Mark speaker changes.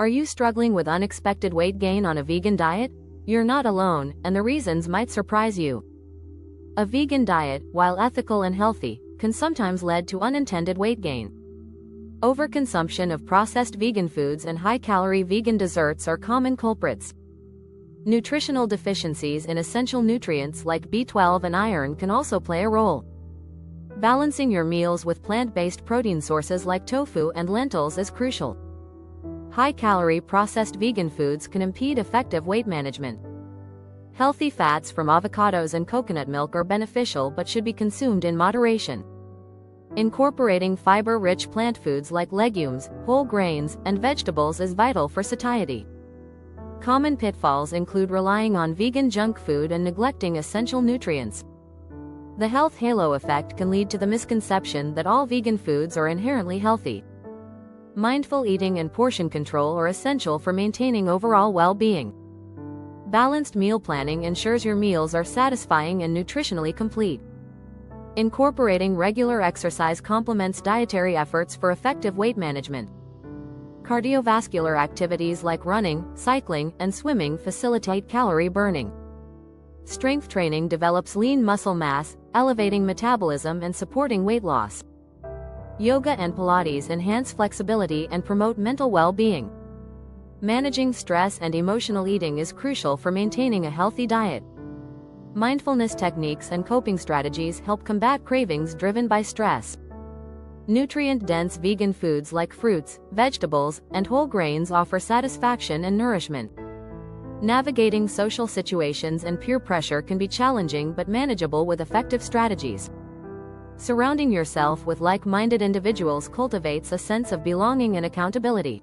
Speaker 1: Are you struggling with unexpected weight gain on a vegan diet? You're not alone, and the reasons might surprise you. A vegan diet, while ethical and healthy, can sometimes lead to unintended weight gain. Overconsumption of processed vegan foods and high-calorie vegan desserts are common culprits. Nutritional deficiencies in essential nutrients like B12 and iron can also play a role. Balancing your meals with plant-based protein sources like tofu and lentils is crucial. High-calorie processed vegan foods can impede effective weight management. Healthy fats from avocados and coconut milk are beneficial but should be consumed in moderation. Incorporating fiber-rich plant foods like legumes, whole grains, and vegetables is vital for satiety. Common pitfalls include relying on vegan junk food and neglecting essential nutrients. The health halo effect can lead to the misconception that all vegan foods are inherently healthy. Mindful eating and portion control are essential for maintaining overall well-being. Balanced meal planning ensures your meals are satisfying and nutritionally complete. Incorporating regular exercise complements dietary efforts for effective weight management. Cardiovascular activities like running, cycling, and swimming facilitate calorie burning. Strength training develops lean muscle mass, elevating metabolism and supporting weight loss. Yoga and Pilates enhance flexibility and promote mental well-being. Managing stress and emotional eating is crucial for maintaining a healthy diet. Mindfulness techniques and coping strategies help combat cravings driven by stress. Nutrient-dense vegan foods like fruits, vegetables, and whole grains offer satisfaction and nourishment. Navigating social situations and peer pressure can be challenging but manageable with effective strategies. Surrounding yourself with like-minded individuals cultivates a sense of belonging and accountability.